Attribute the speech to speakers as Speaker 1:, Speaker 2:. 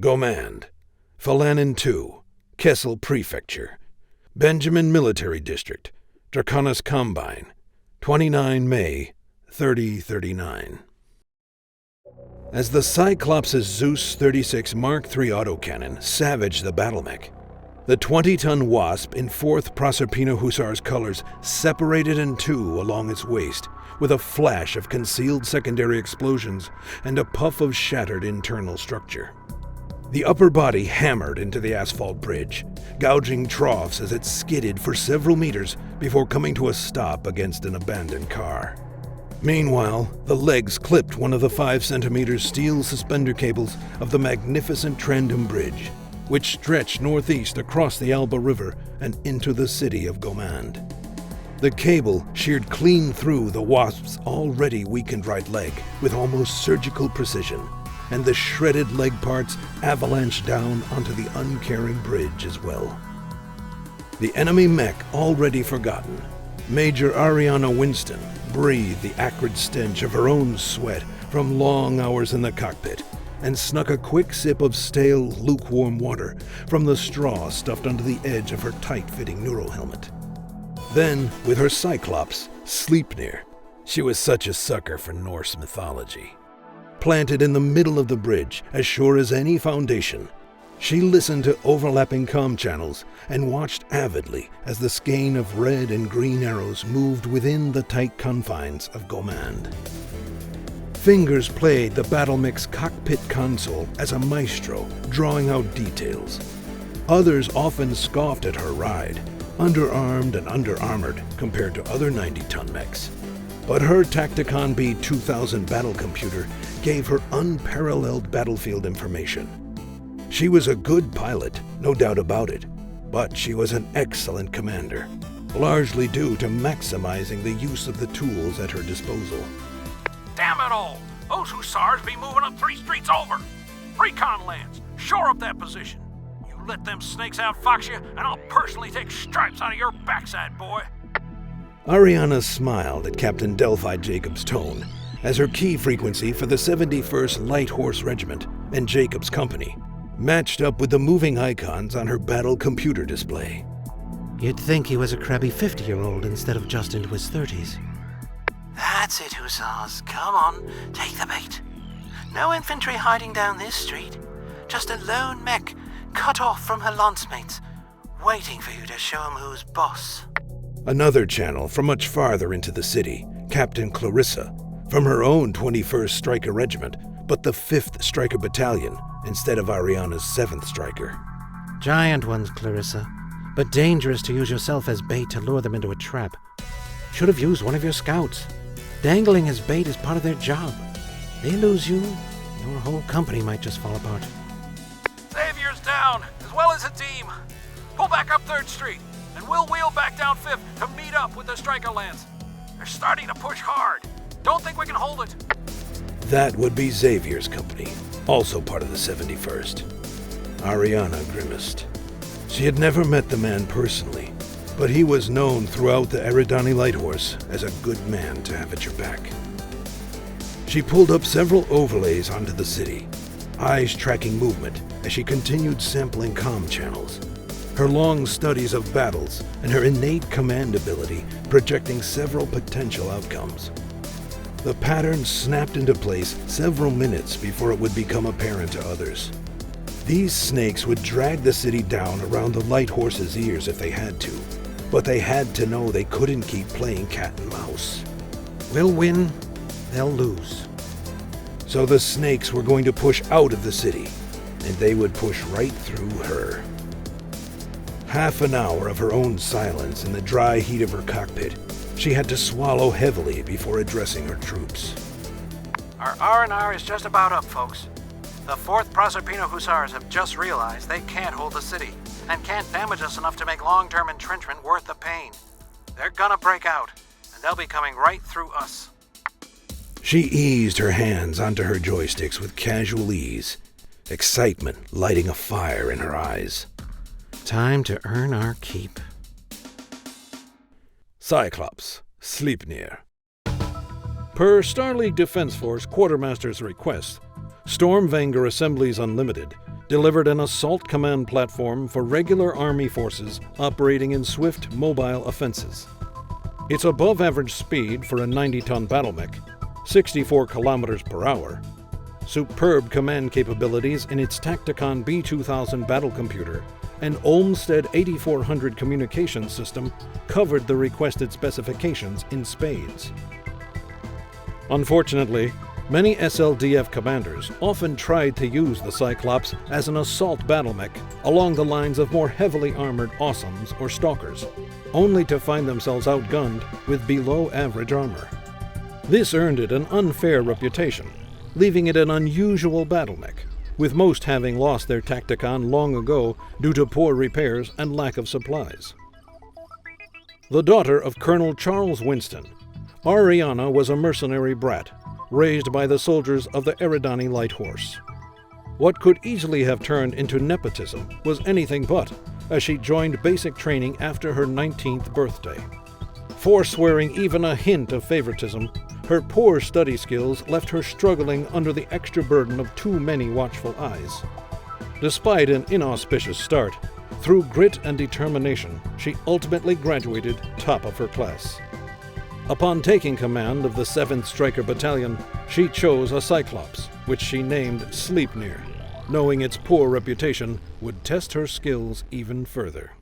Speaker 1: Gomand, Falanin II, Kessel Prefecture, Benjamin Military District, Draconis Combine, 29 May, 3039. As the Cyclops' Zeus 36 Mark III autocannon savaged the battle mech, the 20-ton Wasp in 4th Proserpina Hussars colors separated in two along its waist, with a flash of concealed secondary explosions and a puff of shattered internal structure. The upper body hammered into the asphalt bridge, gouging troughs as it skidded for several meters before coming to a stop against an abandoned car. Meanwhile, the legs clipped one of the 5-centimeter steel suspender cables of the magnificent Trandum Bridge, which stretched northeast across the Alba River and into the city of Gomand. The cable sheared clean through the Wasp's already weakened right leg with almost surgical precision, and the shredded leg parts avalanched down onto the uncaring bridge as well. The enemy mech already forgotten, Major Ariana Winston breathed the acrid stench of her own sweat from long hours in the cockpit and snuck a quick sip of stale, lukewarm water from the straw stuffed under the edge of her tight-fitting neural helmet. Then, with her Cyclops, Sleipnir, she was such a sucker for Norse mythology, planted in the middle of the bridge, as sure as any foundation, she listened to overlapping comm channels and watched avidly as the skein of red and green arrows moved within the tight confines of Gomand. Fingers played the battle mech's cockpit console as a maestro, drawing out details. Others often scoffed at her ride, underarmed and underarmored compared to other 90-ton mechs. But her Tacticon B2000 battle computer gave her unparalleled battlefield information. She was a good pilot, no doubt about it, but she was an excellent commander, largely due to maximizing the use of the tools at her disposal.
Speaker 2: Damn it all! Those Hussars be moving up 3 streets over! Recon lands, shore up that position. You let them snakes outfox you, and I'll personally take stripes out of your backside, boy.
Speaker 1: Ariana smiled at Captain Delphi Jacobs' tone, as her key frequency for the 71st Light Horse Regiment and Jacobs' company matched up with the moving icons on her battle computer display.
Speaker 3: You'd think he was a crabby 50-year-old instead of just into his 30s.
Speaker 4: That's it, Hussars. Come on, take the bait. No infantry hiding down this street. Just a lone mech cut off from her lancemates, waiting for you to show 'em who's boss.
Speaker 1: Another channel from much farther into the city, Captain Clarissa, from her own 21st Stryker Regiment, but the 5th Stryker Battalion instead of Ariana's 7th Stryker.
Speaker 3: Giant ones, Clarissa, but dangerous to use yourself as bait to lure them into a trap. Should have used one of your scouts. Dangling as bait is part of their job. They lose you, your whole company might just fall apart.
Speaker 2: Xavier's down, as well as a team. Pull back up 3rd Street, and we'll wheel back down 5th to meet up with the Stryker Lance. They're starting to push hard. Don't think we can hold it.
Speaker 1: That would be Xavier's company, also part of the 71st. Ariana grimaced. She had never met the man personally, but he was known throughout the Eridani Light Horse as a good man to have at your back. She pulled up several overlays onto the city, eyes tracking movement as she continued sampling comm channels, her long studies of battles and her innate command ability projecting several potential outcomes. The pattern snapped into place several minutes before it would become apparent to others. These snakes would drag the city down around the Light Horse's ears if they had to, but they had to know they couldn't keep playing cat and mouse.
Speaker 3: We'll win, they'll lose.
Speaker 1: So the snakes were going to push out of the city, and they would push right through her. Half an hour of her own silence in the dry heat of her cockpit, she had to swallow heavily before addressing her troops.
Speaker 4: Our R&R is just about up, folks. The 4th Proserpina Hussars have just realized they can't hold the city, and can't damage us enough to make long-term entrenchment worth the pain. They're gonna break out, and they'll be coming right through us.
Speaker 1: She eased her hands onto her joysticks with casual ease, excitement lighting a fire in her eyes.
Speaker 3: Time to earn our keep.
Speaker 1: Cyclops, Sleipnir. Per Starleague Defense Force Quartermaster's request, Stormvanger Assemblies Unlimited delivered an assault command platform for regular Army forces operating in swift, mobile offenses. Its above-average speed for a 90-ton battle mech, 64 kilometers per hour, superb command capabilities in its Tacticon B2000 battle computer, and Olmsted 8400 communications system covered the requested specifications in spades. Unfortunately, many SLDF commanders often tried to use the Cyclops as an assault battle mech along the lines of more heavily armored Awesomes or Stalkers, only to find themselves outgunned with below-average armor. This earned it an unfair reputation, leaving it an unusual battle mech, with most having lost their Tacticon long ago due to poor repairs and lack of supplies. The daughter of Colonel Charles Winston, Ariana was a mercenary brat, raised by the soldiers of the Eridani Light Horse. What could easily have turned into nepotism was anything but, as she joined basic training after her 19th birthday. Forswearing even a hint of favoritism, her poor study skills left her struggling under the extra burden of too many watchful eyes. Despite an inauspicious start, through grit and determination, she ultimately graduated top of her class. Upon taking command of the 7th Striker Battalion, she chose a Cyclops, which she named Sleipnir, knowing its poor reputation would test her skills even further.